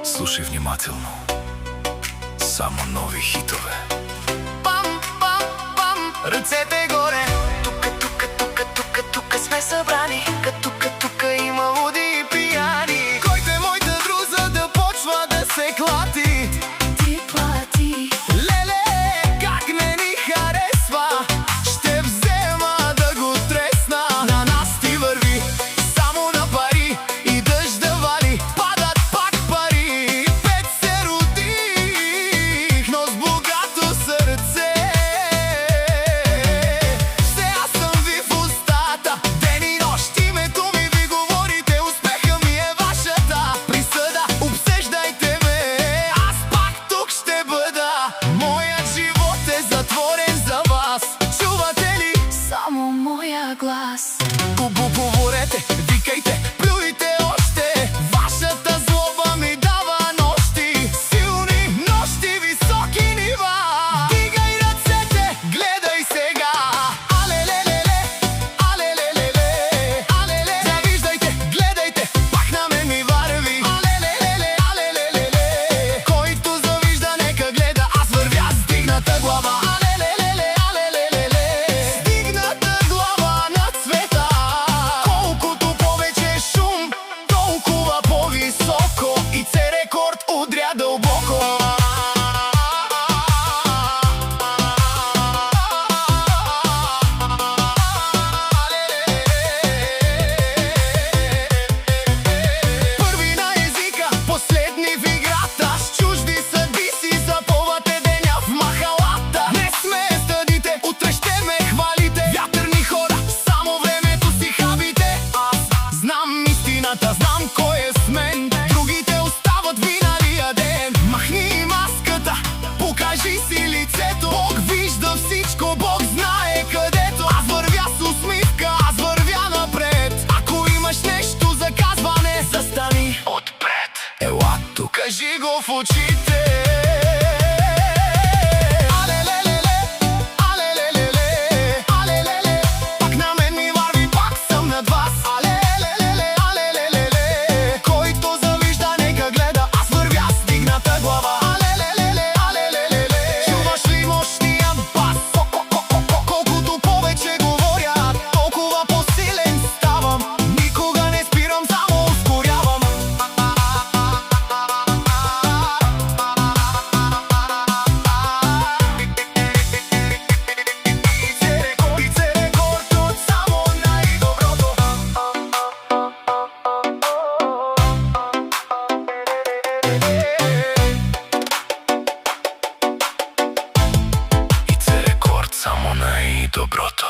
Слушай внимателно. Само нови хитове. Пам, пам, пам, ръцете горе. Тука, тука, тука, тука, тука сме събрани. Тука, тука има луди и пияни. Който е моята друза да почва да се клати. Ти плати. Леле, как не ни харесва. Ще взема да го тресна. На нас ти върви само на пари и дъжд да вали. Падат пак пари. Пет се родих, но с богато сърце. Все аз съм ви в устата. Ден и нощ името ми ви говорите. Успеха ми е вашата присъда. Обсеждайте ме, аз пак тук ще бъда. Моят живот е затворен за вас. Чувате ли само моя глас? Говорете, викайте, плюйте още. Вашата злоба ми дава нощи. Силни нощи, високи нива. Дигай ръцете, гледай сега. Алелелеле, алелелеле, алеле. Завиждайте, гледайте, пак на мен ми върви. Алелелеле, алелелеле. Който завижда, нека гледа. Аз вървя с дигната глава. Алелелеле, алелелеле. С дигната глава над света. Колкото повече шум, толкова по-високо. И це рекорд удря дълбоко. Първи на езика, последни в играта. С чужди съдби си запълвате деня в махалата. Не сме стъдите, утре ще ме хвалите. Вятърни хора, само времето си хабите. Аз знам истината, знам кой е с мен. Другите остават миналия ден. Махни маската, покажи си лицето. Бог вижда всичко, Бог знае където. Аз вървя с усмивка, аз вървя напред. Ако имаш нещо за казване, застани отпред. Ела тук. Кажи го в очите. Алелелеле, алелелеле, алелеле. Пак на мен ми върви, пак съм над вас. Алелелеле, алелелеле. Който завижда, нека гледа. Аз вървя с дигната глава. Алелелеле, алелелеле. Чуваш ли мощния бас? Колкото повече говоря, толкова по-силен ставам. Никога не спирам, само ускорявам. И це рекорд от само най-доброто. И це рекорд само най-доброто.